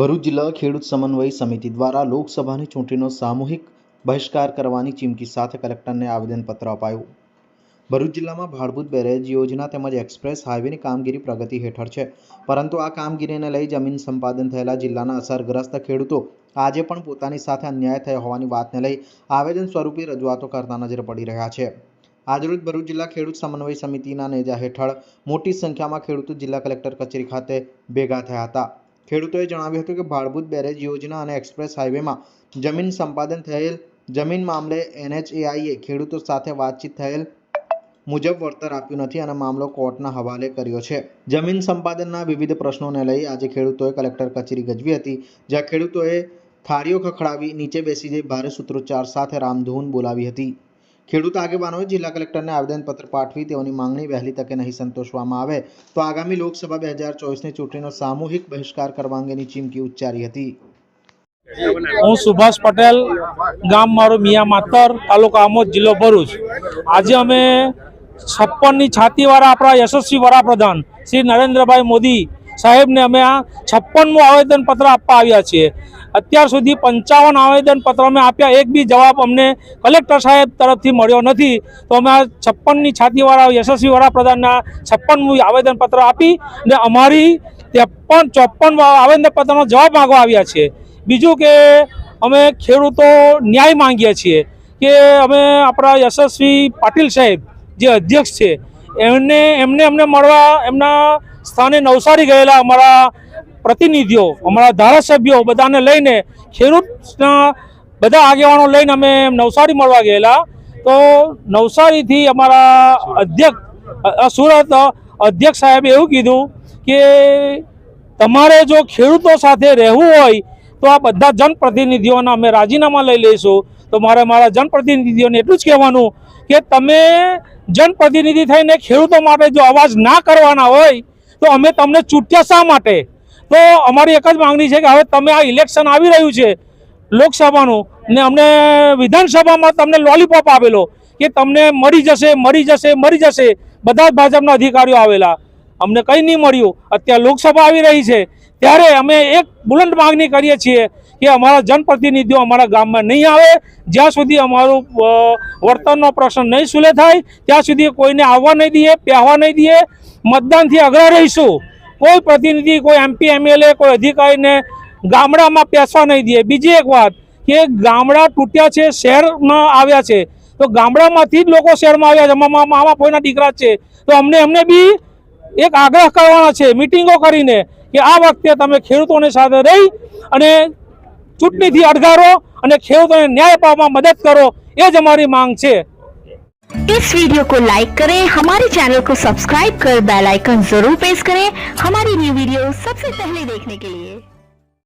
ભરૂચ જિલ્લા ખેડૂત સમન્વય સમિતિ દ્વારા લોકસભાની ચૂંટણીનો સામૂહિક બહિષ્કાર કરવાની ચીમકી સાથે કલેક્ટરને આવેદનપત્ર અપાયું। ભરૂચ જિલ્લામાં ભાડભૂત બેરેજ યોજના તેમજ એક્સપ્રેસ હાઈવેની કામગીરી પ્રગતિ હેઠળ છે, પરંતુ આ કામગીરીને લઈ જમીન સંપાદન થયેલા જિલ્લાના અસરગ્રસ્ત ખેડૂતો આજે પણ પોતાની સાથે અન્યાય થયો હોવાની વાતને લઈ આવેદન સ્વરૂપે રજૂઆતો કરતા નજરે પડી રહ્યા છે। આજરોજ ભરૂચ જિલ્લા ખેડૂત સમન્વય સમિતિના નેજા હેઠળ મોટી સંખ્યામાં ખેડૂતો જિલ્લા કલેક્ટર કચેરી ખાતે ભેગા થયા હતા। ખેડૂતોએ જણાવ્યું હતું કે ભાડભૂત બેરેજ યોજના અને એક્સપ્રેસ હાઈવેમાં જમીન સંપાદન થયેલ જમીન મામલે NHAIએ ખેડૂતો સાથે વાતચીત થયેલ મુજબ વળતર આપ્યું નથી અને મામલો કોર્ટના હવાલે કર્યો છે। જમીન સંપાદનના વિવિધ પ્રશ્નોને લઈ આજે ખેડૂતોએ કલેક્ટર કચેરી ગજવી હતી, જ્યાં ખેડૂતોએ થાળીઓ ખખડાવી નીચે બેસી જઈ ભારે સૂત્રોચ્ચાર સાથે રામધૂન બોલાવી હતી। ખેડૂત આગેવાનોએ જિલ્લા કલેક્ટરને આવેદનપત્ર પાઠવી તેઓની માંગણી વહેલી તકે નહીં સંતોષવામાં આવે તો આગામી લોકસભા 2024ની ચૂંટણીનો સામૂહિક બહિષ્કાર કરવા અંગેની ચીમકી ઉચ્ચારી હતી। હું સુભાષ પટેલ, ગામ મારું મિયા માતર, તાલુકા આમોદ, જિલ્લો ભરૂચ। આજે અમે 56ની છાતીવાળા આપણા યશસ્વી વડાપ્રધાન શ્રી નરેન્દ્રભાઈ મોદી સાહેબને અમે આ 56મું આવેદનપત્ર આપવા આવ્યા છીએ। અત્યાર સુધી 55 આવેદનપત્ર અમે આપ્યા, એક બી જવાબ અમને કલેક્ટર સાહેબ તરફથી મળ્યો નથી। તો અમે આ 56ની છાતીવાળા યશસ્વી વડાપ્રધાનના 56મું આવેદનપત્ર આપી અને અમારી 53-54 આવેદનપત્રનો જવાબ માંગવા આવ્યા છીએ। બીજું કે અમે ખેડૂતો ન્યાય માંગીએ છીએ કે અમે આપણા યશસ્વી પાટીલ સાહેબ જે અધ્યક્ષ છે એમને મળવા એમના સ્થાને નવસારી ગયેલા અમારા પ્રતિનિધિઓ, અમારા ધારાસભ્યો બધાને લઈને, ખેડૂતના બધા આગેવાનો લઈને અમે નવસારી મળવા ગયેલા। તો નવસારીથી અમારા અધ્યક્ષ સુરત અધ્યક્ષ સાહેબે એવું કીધું કે તમારે જો ખેડૂતો સાથે રહેવું હોય તો આ બધા જનપ્રતિનિધિઓના અમે રાજીનામા લઈ લઈશું। તો મારા જનપ્રતિનિધિઓને એટલું જ કહેવાનું કે તમે જનપ્રતિનિધિ થઈને ખેડૂતો માટે જો અવાજ ના કરવાના હોય તો અમે તમને ચૂંટ્યા શા માટે? તો અમારી એક જ માંગણી છે કે હવે તમે આ ઇલેક્શન આવી રહ્યું છે લોકસભાનું ને અમને વિધાનસભામાં તમને લોલીપોપ આવેલો કે તમને મળી જશે બધા જ ભાજપના અધિકારીઓ આવેલા, અમને કંઈ નહીં મળ્યું। અત્યારે લોકસભા આવી રહી છે ત્યારે અમે એક બુલંદ માંગણી કરીએ છીએ કે અમારા જનપ્રતિનિધિઓ અમારા ગામમાં નહીં આવે, જ્યાં સુધી અમારું વર્તનનો પ્રશ્ન નહીં સુલે થાય ત્યાં સુધી કોઈને આવવા નહીં દઈએ, પહેવા નહીં દઈએ, મતદાનથી અગ્ર રહીશું। કોઈ પ્રતિનિધિ, કોઈ MP MLA, કોઈ અધિકારીને ગામડામાં પેસવા નહીં દઈએ। બીજી એક વાત કે ગામડા તૂટ્યા છે, શહેરમાં આવ્યા છે, તો ગામડામાંથી જ લોકો શહેરમાં આવ્યા છે, મામા ફોઈના દીકરા છે, તો એમને બી એક આગ્રહ કરવાના છે મિટિંગો કરીને કે આ વખતે તમે ખેડૂતોની સાથે રહી અને ચૂંટણીથી અડગારો અને ખેડૂતોને ન્યાય અપાવવામાં મદદ કરો, એ જ हमारी मांग છે। इस वीडियो को लाइक करें, हमारे चैनल को सब्सक्राइब कर बेल आइकन जरूर प्रेस करें हमारी न्यू वीडियो सबसे पहले देखने के लिए।